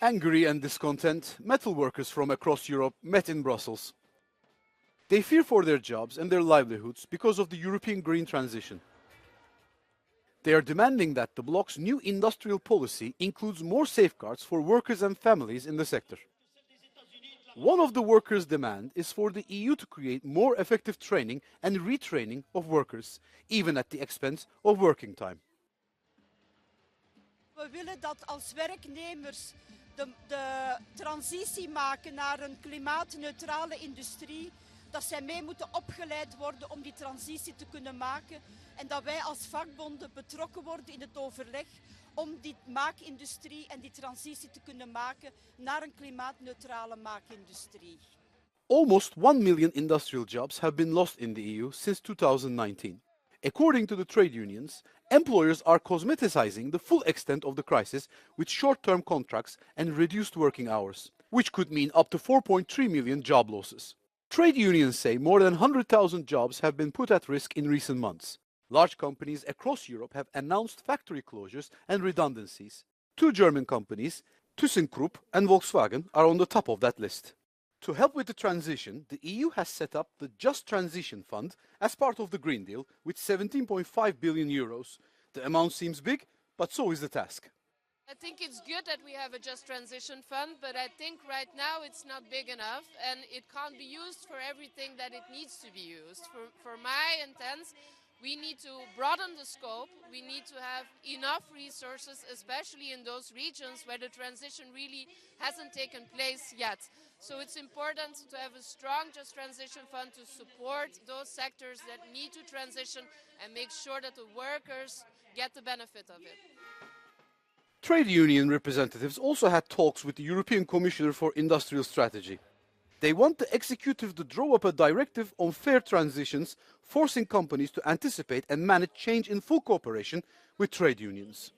Angry and discontent, metal workers from across Europe met in Brussels. They fear for their jobs and their livelihoods because of the European green transition. They are demanding that the bloc's new industrial policy includes more safeguards for workers and families in the sector. One of the workers' demands is for the EU to create more effective training and retraining of workers, even at the expense of working time. We willen dat als werknemers de transitie maken naar een klimaatneutrale industrie, dat zij mee moeten opgeleid worden om die transitie te kunnen maken en dat wij als vakbonden betrokken worden in het overleg om die maakindustrie en die transitie te kunnen maken naar een klimaatneutrale maakindustrie. Almost 1 million industrial jobs have been lost in the EU since 2019. According to the trade unions, employers are cosmeticizing the full extent of the crisis with short-term contracts and reduced working hours, which could mean up to 4.3 million job losses. Trade unions say more than 100,000 jobs have been put at risk in recent months. Large companies across Europe have announced factory closures and redundancies. Two German companies, ThyssenKrupp and Volkswagen, are on the top of that list. To help with the transition, the EU has set up the Just Transition Fund as part of the Green Deal with 17.5 billion euros. The amount seems big, but so is the task. I think it's good that we have a Just Transition Fund, but I think right now it's not big enough and it can't be used for everything that it needs to be used. For my intents, we need to broaden the scope. We need to have enough resources, especially in those regions where the transition really hasn't taken place yet. So it's important to have a strong Just Transition Fund to support those sectors that need to transition and make sure that the workers get the benefit of it. Trade union representatives also had talks with the European Commissioner for Industrial Strategy. They want the executive to draw up a directive on fair transitions, forcing companies to anticipate and manage change in full cooperation with trade unions.